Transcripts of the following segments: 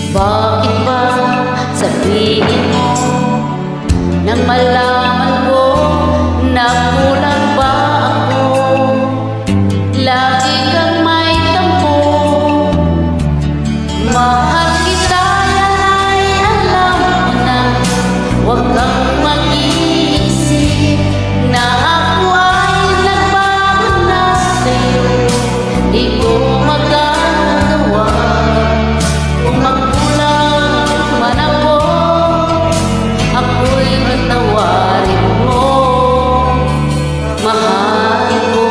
Bakit ba sabihin mo nang malaman ko na kulang ba ako? Lagi kang may tampo. Mahal kita, yan ay alam mo na. Huwag kang mag-iisip na ako ay nagbago na sa'yo. Di ko magagawa kung magkulang man ako. Ako'y patawarin mo, mahal ko.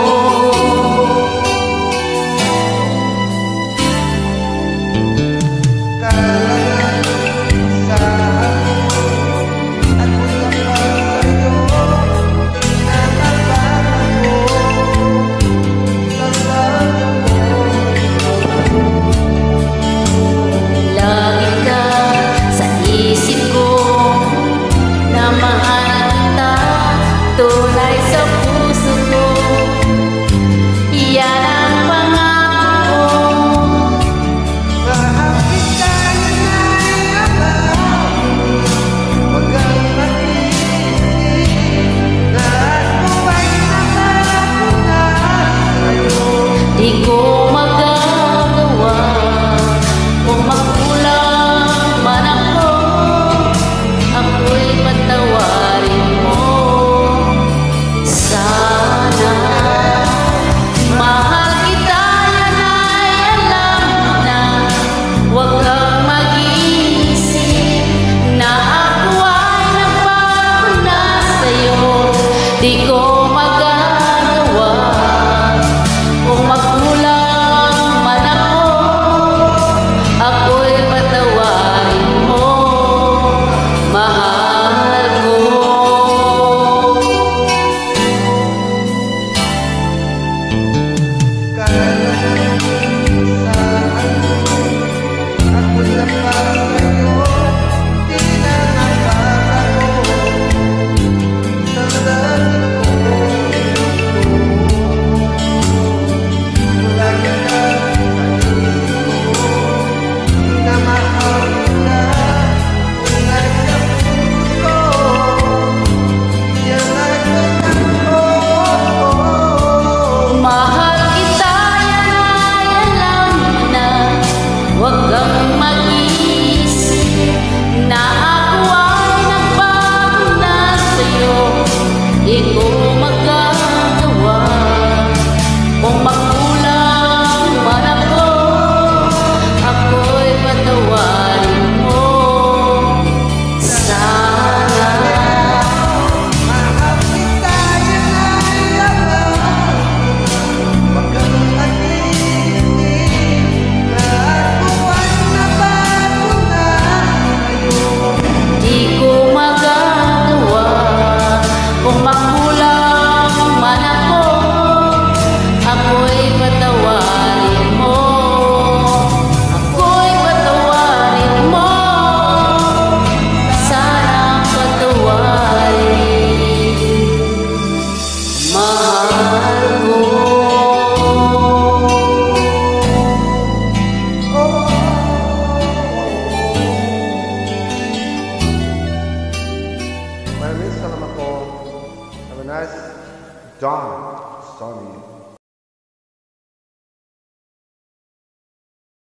Lagi ka sa isip ko, na mahal kita tunay sa puso ko. Yan ang pangako ko. Mahal kita, yan ay alam. Huwag kang mag-iisip na ako ay nagbago na sa'yo. Di ko magagawa kung magkulang man ako. Ako'y patawarin mo, sana. Mahal kita, yan ay alam mo na. Huwag kang mag-iisip na ako ay nagbago na sa'yo. Di ko magagawa kung magkulang man ako. Ako'y patawarin mo, mahal ko. Ako lang ba sa'yo, di na nagbabago. Sandali ko, lagi ka sa isip ko, na mahal kita, tunay sa puso ko. Yan ay pagkakako. Mahal kita, yan ay alam mo na. Huwag kang mag-iisip na ako ay nagbago na sa'yo. Di ko magagawa kung magkulang man ako. Ako'y patawarin mo, sana. Mahal kita, yan ay alam. Huwag kang mag-iisip na ako ay nagbago na sa'yo. Di ko magagawa kung magkulang man ako. Ako'y patawarin mo, ako'y patawarin mo, sana patawarin, mahal ko. Maraming salamat po. Have a nice dawn, Sonny.